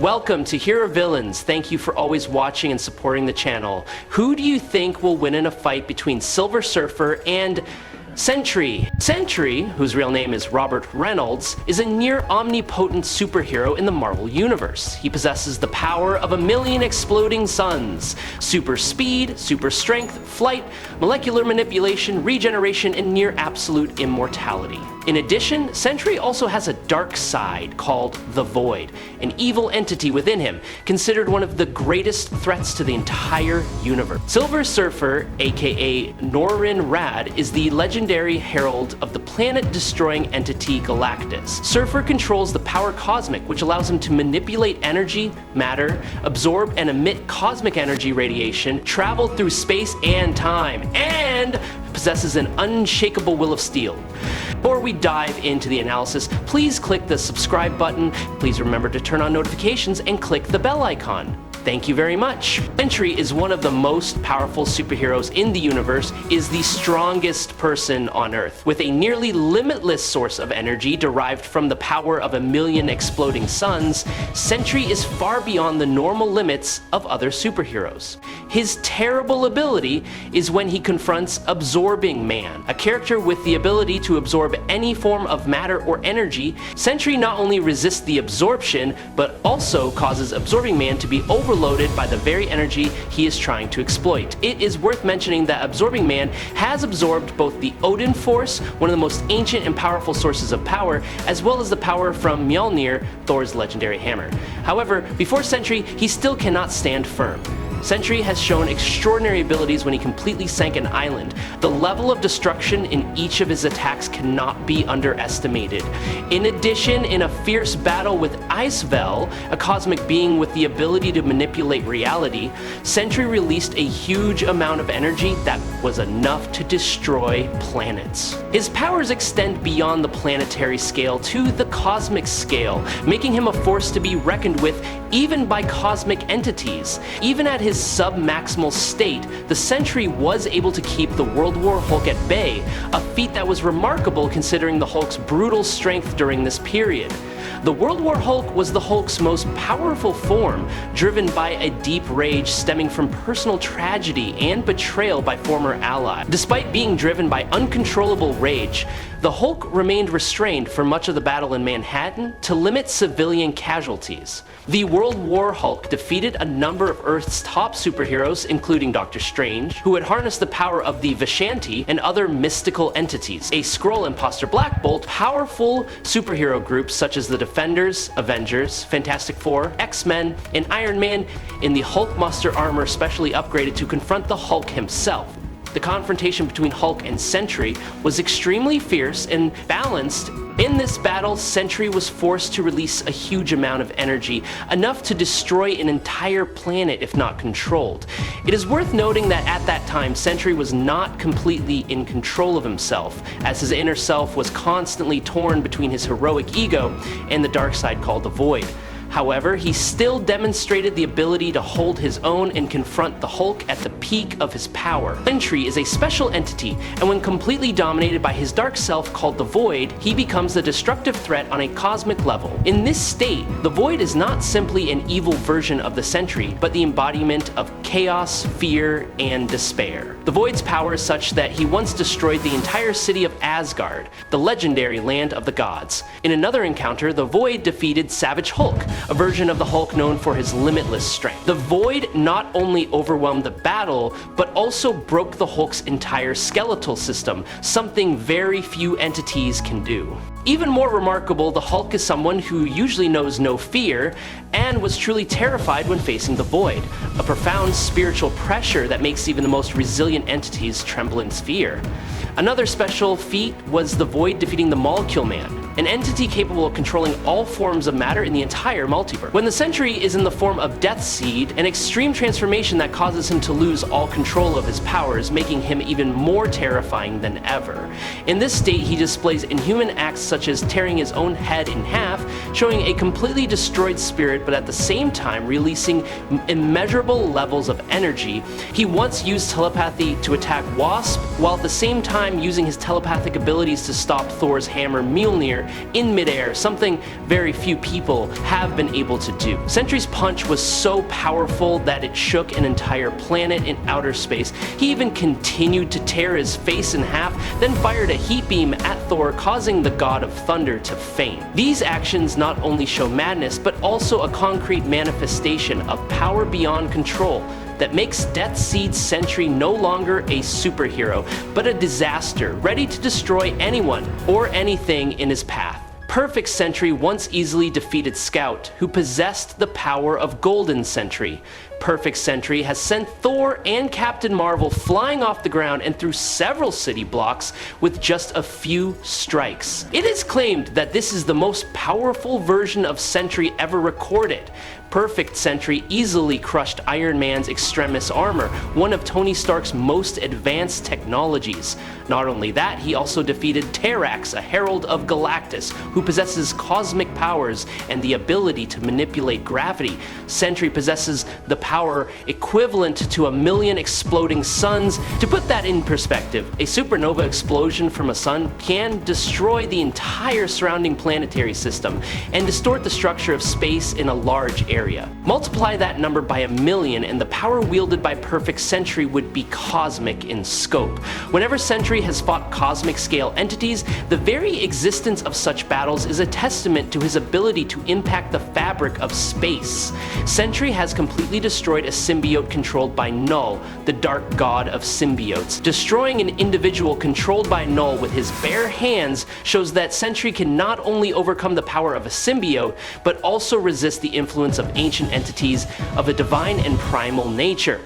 Welcome to Hero Villains. Thank you for always watching and supporting the channel. Who do you think will win in a fight between Silver Surfer and Sentry? Sentry, whose real name is Robert Reynolds, is a near-omnipotent superhero in the Marvel Universe. He possesses the power of 1,000,000 exploding suns, super speed, super strength, flight, molecular manipulation, regeneration, and near-absolute immortality. In addition, Sentry also has a dark side called the Void, an evil entity within him, considered one of the greatest threats to the entire universe. Silver Surfer, aka Norrin Radd, is the legendary herald of the planet-destroying entity Galactus. Surfer controls the power cosmic, which allows him to manipulate energy, matter, absorb and emit cosmic energy radiation, travel through space and time, and possesses an unshakable will of steel. Before we dive into the analysis, please click the subscribe button, please remember to turn on notifications and click the bell icon. Thank you very much. Sentry is one of the most powerful superheroes in the universe, is the strongest person on Earth. With a nearly limitless source of energy derived from the power of 1,000,000 exploding suns, Sentry is far beyond the normal limits of other superheroes. His terrible ability is when he confronts Absorbing Man, a character with the ability to absorb any form of matter or energy. Sentry not only resists the absorption, but also causes Absorbing Man to be overloaded by the very energy he is trying to exploit. It is worth mentioning that Absorbing Man has absorbed both the Odin Force, one of the most ancient and powerful sources of power, as well as the power from Mjolnir, Thor's legendary hammer. However, before Sentry, he still cannot stand firm. Sentry has shown extraordinary abilities when he completely sank an island. The level of destruction in each of his attacks cannot be underestimated. In addition, in a fierce battle with Icevel, a cosmic being with the ability to manipulate reality, Sentry released a huge amount of energy that was enough to destroy planets. His powers extend beyond the planetary scale to the cosmic scale, making him a force to be reckoned with even by cosmic entities. Even at his sub-maximal state, the Sentry was able to keep the World War Hulk at bay, a feat that was remarkable considering the Hulk's brutal strength during this period. The World War Hulk was the Hulk's most powerful form, driven by a deep rage stemming from personal tragedy and betrayal by former allies. Despite being driven by uncontrollable rage, the Hulk remained restrained for much of the battle in Manhattan to limit civilian casualties. The World War Hulk defeated a number of Earth's top superheroes, including Doctor Strange, who had harnessed the power of the Vishanti and other mystical entities, a Skrull imposter Black Bolt, powerful superhero groups such as the Defenders, Avengers, Fantastic Four, X-Men, and Iron Man in the Hulkbuster armor specially upgraded to confront the Hulk himself. The confrontation between Hulk and Sentry was extremely fierce and balanced. In this battle, Sentry was forced to release a huge amount of energy, enough to destroy an entire planet if not controlled. It is worth noting that at that time, Sentry was not completely in control of himself, as his inner self was constantly torn between his heroic ego and the dark side called the Void. However, he still demonstrated the ability to hold his own and confront the Hulk at the peak of his power. Sentry is a special entity, and when completely dominated by his dark self called the Void, he becomes a destructive threat on a cosmic level. In this state, the Void is not simply an evil version of the Sentry, but the embodiment of chaos, fear, and despair. The Void's power is such that he once destroyed the entire city of Asgard, the legendary land of the gods. In another encounter, the Void defeated Savage Hulk, a version of the Hulk known for his limitless strength. The Void not only overwhelmed the battle, but also broke the Hulk's entire skeletal system, something very few entities can do. Even more remarkable, the Hulk is someone who usually knows no fear and was truly terrified when facing the Void, a profound spiritual pressure that makes even the most resilient entities tremble in fear. Another special feat was the Void defeating the Molecule Man, an entity capable of controlling all forms of matter in the entire multiverse. When the Sentry is in the form of Death Seed, an extreme transformation that causes him to lose all control of his powers, making him even more terrifying than ever. In this state, he displays inhuman acts such as tearing his own head in half, showing a completely destroyed spirit, but at the same time releasing immeasurable levels of energy. He once used telepathy to attack Wasp, while at the same time using his telepathic abilities to stop Thor's hammer Mjolnir in midair, something very few people have been able to do. Sentry's punch was so powerful that it shook an entire planet in outer space. He even continued to tear his face in half, then fired a heat beam at Thor, causing the god of thunder to faint. These actions not only show madness, but also a concrete manifestation of power beyond control that makes Death Seed Sentry no longer a superhero, but a disaster, ready to destroy anyone or anything in his path. Perfect Sentry once easily defeated Scout, who possessed the power of Golden Sentry. Perfect Sentry has sent Thor and Captain Marvel flying off the ground and through several city blocks with just a few strikes. It is claimed that this is the most powerful version of Sentry ever recorded. Perfect Sentry easily crushed Iron Man's Extremis armor, one of Tony Stark's most advanced technologies. Not only that, he also defeated Terrax, a herald of Galactus, who possesses cosmic powers and the ability to manipulate gravity. Sentry possesses the power equivalent to 1,000,000 exploding suns. To put that in perspective, a supernova explosion from a sun can destroy the entire surrounding planetary system and distort the structure of space in a large area. Multiply that number by 1,000,000 and the power wielded by Perfect Sentry would be cosmic in scope. Whenever Sentry has fought cosmic scale entities, the very existence of such battles is a testament to his ability to impact the fabric of space. Sentry has completely destroyed a symbiote controlled by Null, the dark god of symbiotes. Destroying an individual controlled by Null with his bare hands shows that Sentry can not only overcome the power of a symbiote, but also resist the influence of ancient entities of a divine and primal nature.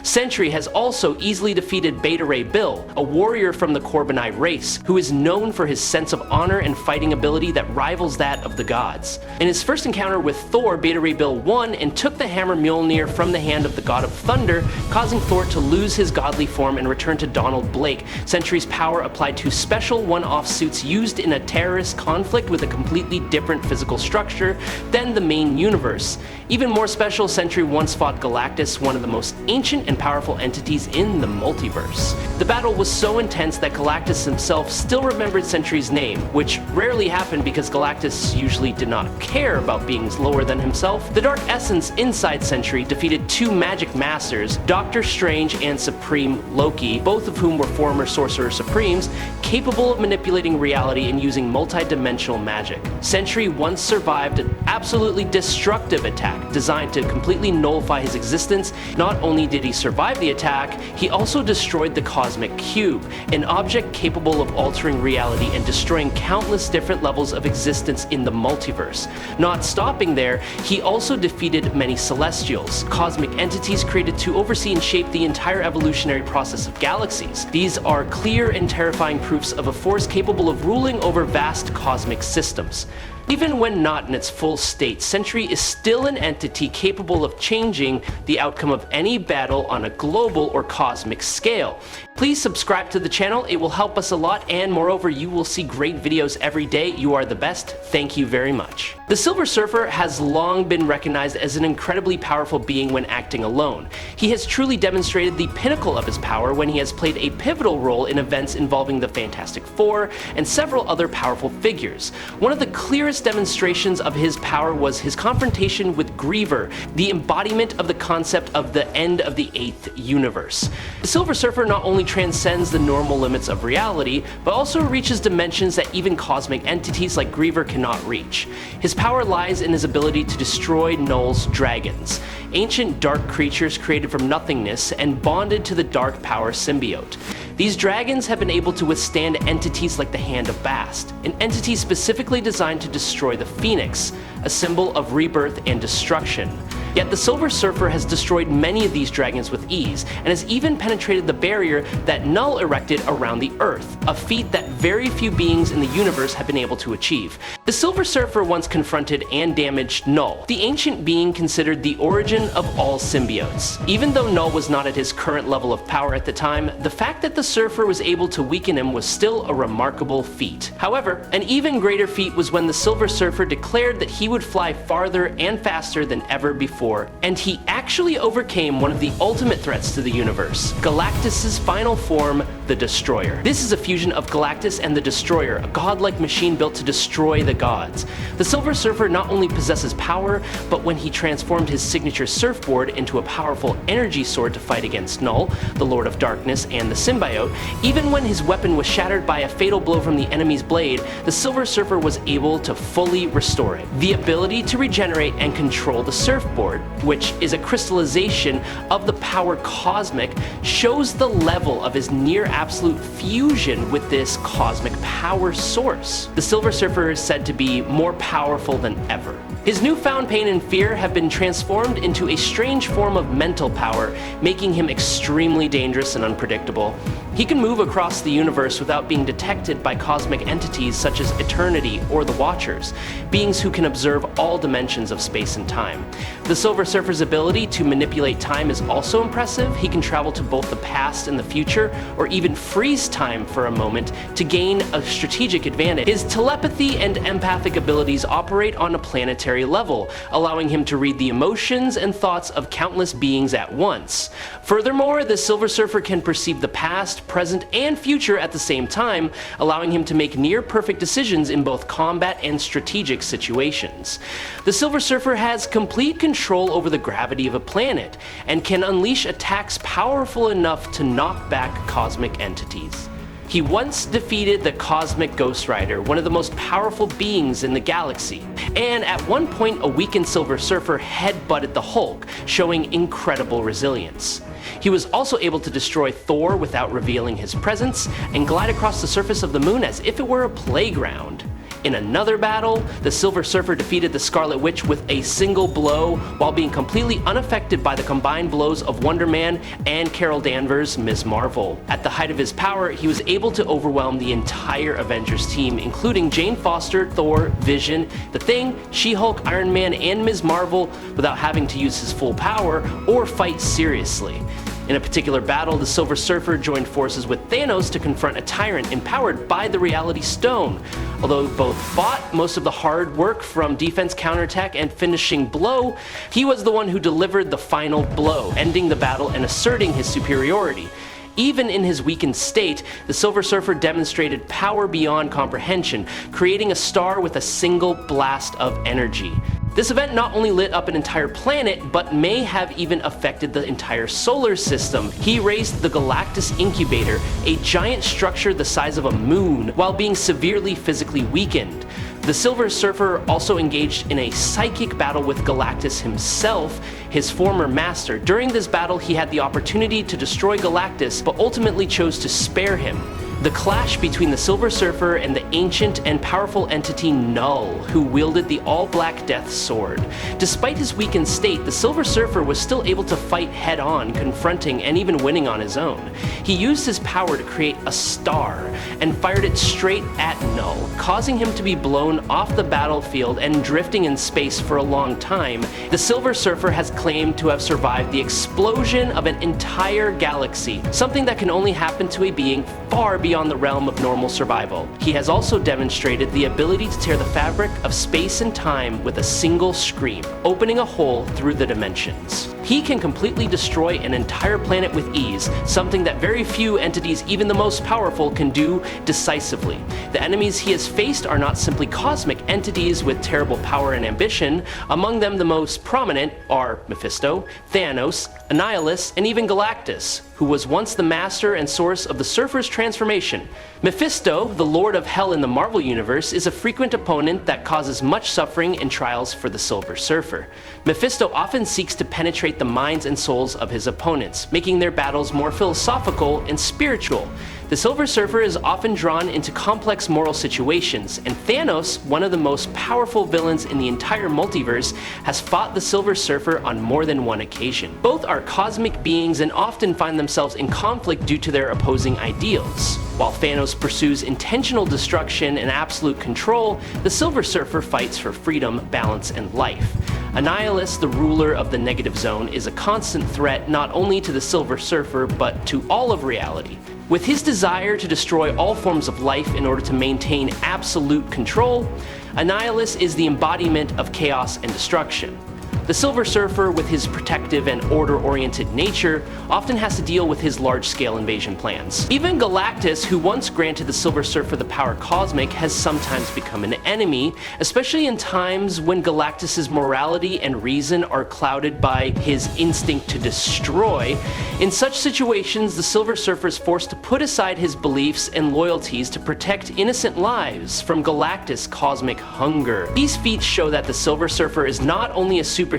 Sentry has also easily defeated Beta Ray Bill, a warrior from the Corbinite race, who is known for his sense of honor and fighting ability that rivals that of the gods. In his first encounter with Thor, Beta Ray Bill won and took the hammer Mjolnir from the hand of the god of thunder, causing Thor to lose his godly form and return to Donald Blake. Sentry's power applied to special one-off suits used in a terrorist conflict with a completely different physical structure than the main universe. Even more special, Sentry once fought Galactus, one of the most ancient and powerful entities in the multiverse. The battle was so intense that Galactus himself still remembered Sentry's name, which rarely happened because Galactus usually did not care about being lower than himself. The dark essence inside Sentry defeated two magic masters, Doctor Strange and Supreme Loki, both of whom were former Sorcerer Supremes, capable of manipulating reality and using multi-dimensional magic. Sentry once survived an absolutely destructive attack designed to completely nullify his existence. Not only did he survive the attack, he also destroyed the Cosmic Cube, an object capable of altering reality and destroying countless different levels of existence in the multiverse. Not stopping there, he also defeated many Celestials, cosmic entities created to oversee and shape the entire evolutionary process of galaxies. These are clear and terrifying proofs of a force capable of ruling over vast cosmic systems. Even when not in its full state, Sentry is still an entity capable of changing the outcome of any battle on a global or cosmic scale. Please subscribe to the channel, it will help us a lot, and moreover, you will see great videos every day. You are the best. Thank you very much. The Silver Surfer has long been recognized as an incredibly powerful being when acting alone. He has truly demonstrated the pinnacle of his power when he has played a pivotal role in events involving the Fantastic Four and several other powerful figures. One of the clearest demonstrations of his power was his confrontation with Griever, the embodiment of the concept of the end of the 8th universe. The Silver Surfer not only transcends the normal limits of reality, but also reaches dimensions that even cosmic entities like Griever cannot reach. His power lies in his ability to destroy Null's dragons, ancient dark creatures created from nothingness and bonded to the dark power symbiote. These dragons have been able to withstand entities like the Hand of Bast, an entity specifically designed to destroy the Phoenix, a symbol of rebirth and destruction. Yet the Silver Surfer has destroyed many of these dragons with ease, and has even penetrated the barrier that Null erected around the Earth, a feat that very few beings in the universe have been able to achieve. The Silver Surfer once confronted and damaged Null, the ancient being considered the origin of all symbiotes. Even though Null was not at his current level of power at the time, the fact that the Surfer was able to weaken him was still a remarkable feat. However, an even greater feat was when the Silver Surfer declared that he would fly farther and faster than ever before, and he actually overcame one of the ultimate threats to the universe, Galactus' final form, the Destroyer. This is a fusion of Galactus and the Destroyer, a godlike machine built to destroy the gods. The Silver Surfer not only possesses power, but when he transformed his signature surfboard into a powerful energy sword to fight against Null, the Lord of Darkness, and the Symbiote, even when his weapon was shattered by a fatal blow from the enemy's blade, the Silver Surfer was able to fully restore it. The ability to regenerate and control the surfboard, which is a crystallization of the power cosmic, shows the level of his near absolute fusion with this cosmic power source. The Silver Surfer is said to be more powerful than ever. His newfound pain and fear have been transformed into a strange form of mental power, making him extremely dangerous and unpredictable. He can move across the universe without being detected by cosmic entities such as Eternity or the Watchers, beings who can observe all dimensions of space and time. The Silver Surfer's ability to manipulate time is also impressive. He can travel to both the past and the future, or even freeze time for a moment to gain a strategic advantage. His telepathy and empathic abilities operate on a planetary level, allowing him to read the emotions and thoughts of countless beings at once. Furthermore, the Silver Surfer can perceive the past, present, and future at the same time, allowing him to make near-perfect decisions in both combat and strategic situations. The Silver Surfer has complete control over the gravity of a planet, and can unleash attacks powerful enough to knock back cosmic entities. He once defeated the Cosmic Ghost Rider, one of the most powerful beings in the galaxy, and at one point a weakened Silver Surfer headbutted the Hulk, showing incredible resilience. He was also able to destroy Thor without revealing his presence, and glide across the surface of the moon as if it were a playground. In another battle, the Silver Surfer defeated the Scarlet Witch with a single blow, while being completely unaffected by the combined blows of Wonder Man and Carol Danvers' Ms. Marvel. At the height of his power, he was able to overwhelm the entire Avengers team, including Jane Foster, Thor, Vision, The Thing, She-Hulk, Iron Man, and Ms. Marvel, without having to use his full power or fight seriously. In a particular battle, the Silver Surfer joined forces with Thanos to confront a tyrant empowered by the Reality Stone. Although both fought most of the hard work from defense, counterattack, and finishing blow, he was the one who delivered the final blow, ending the battle and asserting his superiority. Even in his weakened state, the Silver Surfer demonstrated power beyond comprehension, creating a star with a single blast of energy. This event not only lit up an entire planet, but may have even affected the entire solar system. He raised the Galactus Incubator, a giant structure the size of a moon, while being severely physically weakened. The Silver Surfer also engaged in a psychic battle with Galactus himself, his former master. During this battle, he had the opportunity to destroy Galactus, but ultimately chose to spare him. The clash between the Silver Surfer and the ancient and powerful entity Null, who wielded the all-black Death Sword. Despite his weakened state, the Silver Surfer was still able to fight head-on, confronting and even winning on his own. He used his power to create a star, and fired it straight at Null, causing him to be blown off the battlefield and drifting in space for a long time. The Silver Surfer has claimed to have survived the explosion of an entire galaxy, something that can only happen to a being far beyond the realm of normal survival. He has also demonstrated the ability to tear the fabric of space and time with a single scream, opening a hole through the dimensions. He can completely destroy an entire planet with ease, something that very few entities, even the most powerful, can do decisively. The enemies he has faced are not simply cosmic entities with terrible power and ambition. Among them, the most prominent are Mephisto, Thanos, Annihilus, and even Galactus, who was once the master and source of the Surfer's transformation. Mephisto, the Lord of Hell in the Marvel Universe, is a frequent opponent that causes much suffering and trials for the Silver Surfer. Mephisto often seeks to penetrate the minds and souls of his opponents, making their battles more philosophical and spiritual. The Silver Surfer is often drawn into complex moral situations, and Thanos, one of the most powerful villains in the entire multiverse, has fought the Silver Surfer on more than one occasion. Both are cosmic beings and often find themselves in conflict due to their opposing ideals. While Thanos pursues intentional destruction and absolute control, the Silver Surfer fights for freedom, balance, and life. Annihilus, the ruler of the Negative Zone, is a constant threat not only to the Silver Surfer, but to all of reality. With his desire to destroy all forms of life in order to maintain absolute control, Annihilus is the embodiment of chaos and destruction. The Silver Surfer, with his protective and order-oriented nature, often has to deal with his large-scale invasion plans. Even Galactus, who once granted the Silver Surfer the power cosmic, has sometimes become an enemy, especially in times when Galactus's morality and reason are clouded by his instinct to destroy. In such situations, the Silver Surfer is forced to put aside his beliefs and loyalties to protect innocent lives from Galactus' cosmic hunger. These feats show that the Silver Surfer is not only a superhero,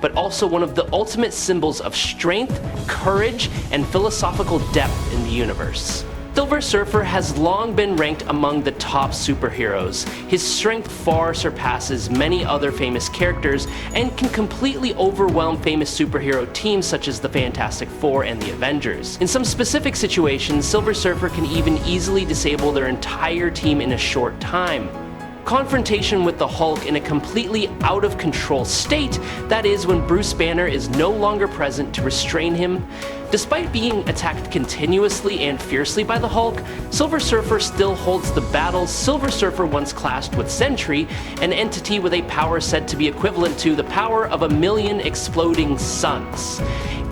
but also one of the ultimate symbols of strength, courage, and philosophical depth in the universe. Silver Surfer has long been ranked among the top superheroes. His strength far surpasses many other famous characters and can completely overwhelm famous superhero teams such as the Fantastic Four and the Avengers. In some specific situations, Silver Surfer can even easily disable their entire team in a short time. Confrontation with the Hulk in a completely out of control state, that is, when Bruce Banner is no longer present to restrain him. Despite being attacked continuously and fiercely by the Hulk, Silver Surfer still holds the battle Silver Surfer once clashed with Sentry, an entity with a power said to be equivalent to the power of 1,000,000 exploding suns.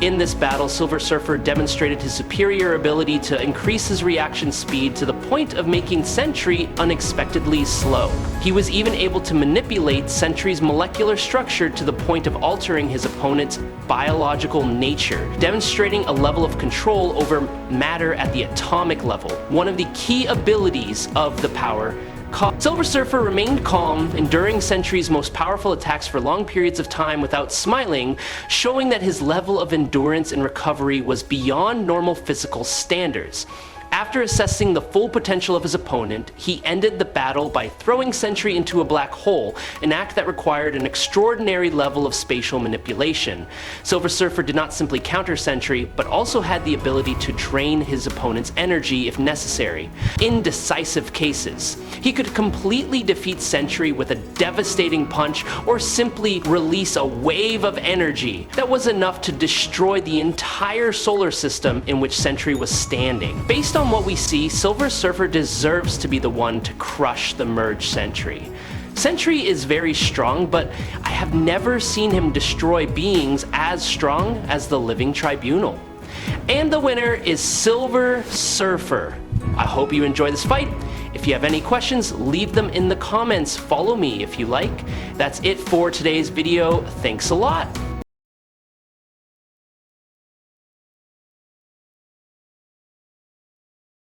In this battle, Silver Surfer demonstrated his superior ability to increase his reaction speed to the point of making Sentry unexpectedly slow. He was even able to manipulate Sentry's molecular structure to the point of altering his opponent's biological nature, demonstrating a level of control over matter at the atomic level, one of the key abilities of the power. Silver Surfer remained calm, enduring Sentry's most powerful attacks for long periods of time without smiling, showing that his level of endurance and recovery was beyond normal physical standards. After assessing the full potential of his opponent, he ended the battle by throwing Sentry into a black hole, an act that required an extraordinary level of spatial manipulation. Silver Surfer did not simply counter Sentry, but also had the ability to drain his opponent's energy if necessary. In decisive cases, he could completely defeat Sentry with a devastating punch or simply release a wave of energy that was enough to destroy the entire solar system in which Sentry was standing. Based on what we see, Silver Surfer deserves to be the one to crush the merged Sentry. Sentry is very strong, but I have never seen him destroy beings as strong as the Living Tribunal. And the winner is Silver Surfer. I hope you enjoy this fight. If you have any questions, leave them in the comments. Follow me if you like. That's it for today's video. Thanks a lot.